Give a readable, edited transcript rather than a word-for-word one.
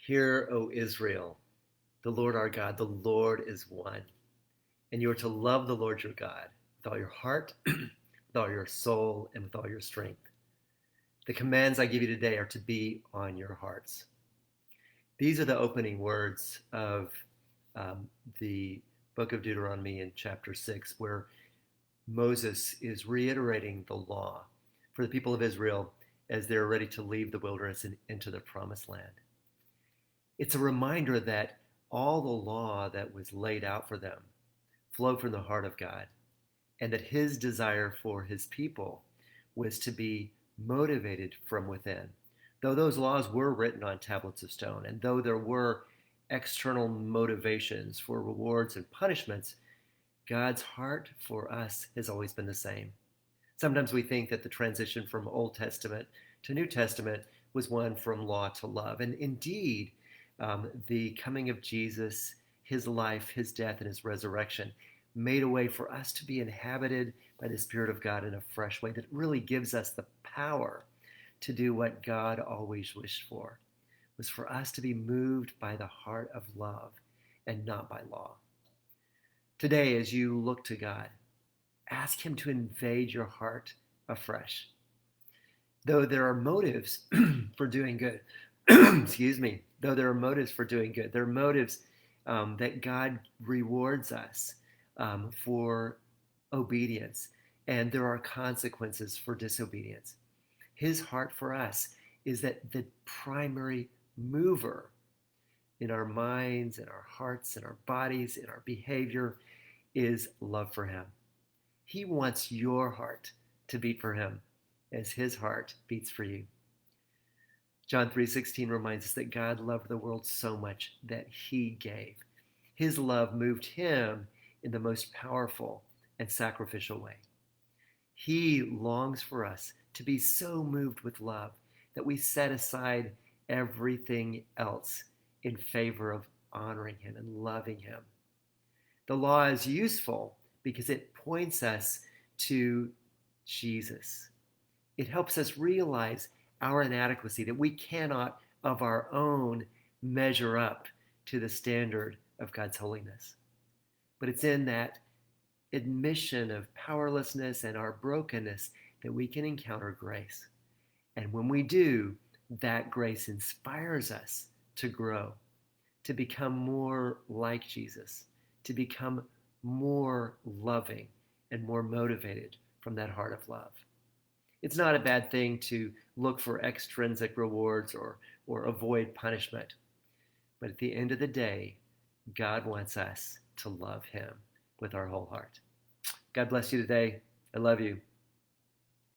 Hear, O Israel, the Lord our God, the Lord is one. And you are to love the Lord your God with all your heart, with all your soul, and with all your strength. The commands I give you today are to be on your hearts. These are the opening words of the book of Deuteronomy in chapter 6, where Moses is reiterating the law for the people of Israel as they're ready to leave the wilderness and into the promised land. It's a reminder that all the law that was laid out for them flowed from the heart of God, and that his desire for his people was to be motivated from within. Though those laws were written on tablets of stone, and though there were external motivations for rewards and punishments, God's heart for us has always been the same. Sometimes we think that the transition from Old Testament to New Testament was one from law to love. And indeed, the coming of Jesus, his life, his death, and his resurrection made a way for us to be inhabited by the Spirit of God in a fresh way that really gives us the power to do what God always wished for, was for us to be moved by the heart of love and not by law. Today, as you look to God, ask him to invade your heart afresh. Though there are motives for doing good, excuse me, though there are motives for doing good, there are motives that God rewards us for obedience, and there are consequences for disobedience. His heart for us is that the primary mover in our minds, in our hearts, in our bodies, in our behavior is love for him. He wants your heart to beat for him as his heart beats for you. John 3:16 reminds us that God loved the world so much that he gave. His love moved him in the most powerful and sacrificial way. He longs for us to be so moved with love that we set aside everything else in favor of honoring him and loving him. The law is useful because it points us to Jesus. It helps us realize our inadequacy, that we cannot of our own measure up to the standard of God's holiness. But it's in that admission of powerlessness and our brokenness that we can encounter grace. And when we do, that grace inspires us to grow, to become more like Jesus, to become more loving and more motivated from that heart of love. It's not a bad thing to look for extrinsic rewards or avoid punishment. But at the end of the day, God wants us to love him with our whole heart. God bless you today. I love you.